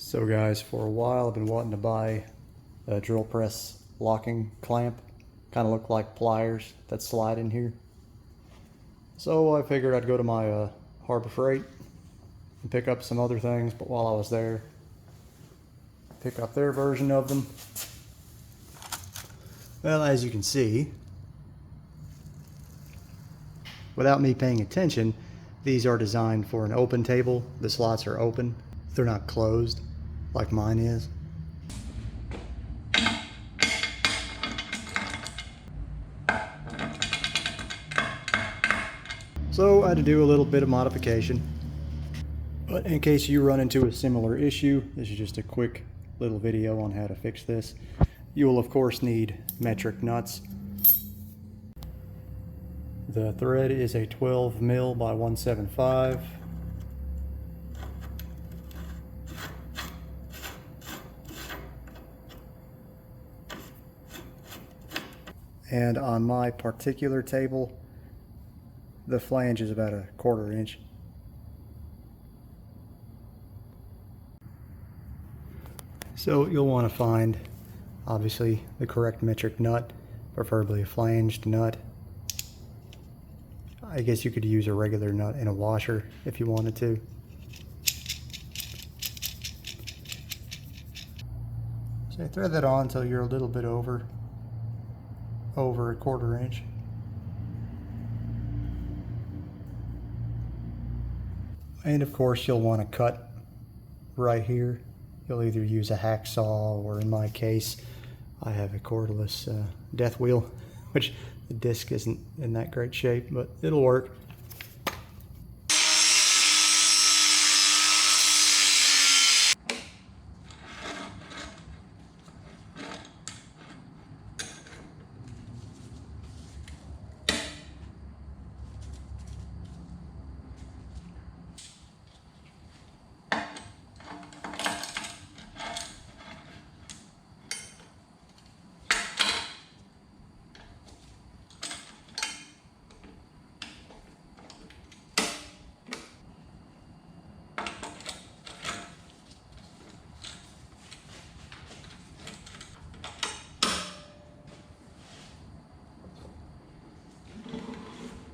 So guys, for a while I've been wanting to buy a drill press locking clamp. Kind of look like pliers that slide in here. So I figured I'd go to my Harbor Freight and pick up some other things, but while I was there, pick up their version of them. Well, as you can see, without me paying attention, these are designed for an open table. The slots are open. They're not closed like mine is. So I had to do a little bit of modification. But in case you run into a similar issue, this is just a quick little video on how to fix this. You will of course need metric nuts. The thread is a 12 mil by 175. And on my particular table, the flange is about a 1/4 inch. So you'll want to find, obviously, the correct metric nut, preferably a flanged nut. I guess you could use a regular nut in a washer if you wanted to. So thread that on until you're a little bit over a 1/4 inch. And of course you'll want to cut right here. You'll either use a hacksaw, or in my case I have a cordless death wheel, which the disc isn't in that great shape, but it'll work.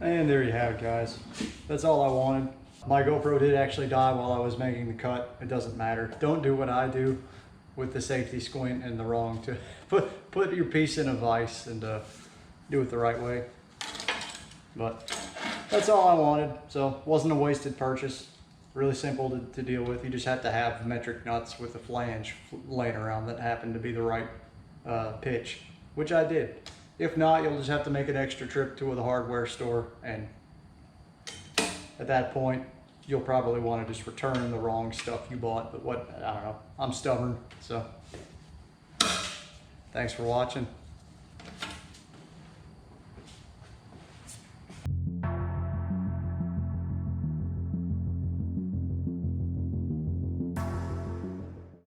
And there you have it, guys. That's all I wanted. My GoPro did actually die while I was making the cut. It doesn't matter. Don't do what I do with the safety squint and the wrong to put your piece in a vise and do it the right way. But that's all I wanted. So it wasn't a wasted purchase. Really simple to deal with. You just have to have metric nuts with a flange laying around that happened to be the right pitch, which I did. If not, you'll just have to make an extra trip to the hardware store, and at that point you'll probably want to just return the wrong stuff you bought. But I don't know, I'm stubborn. So thanks for watching.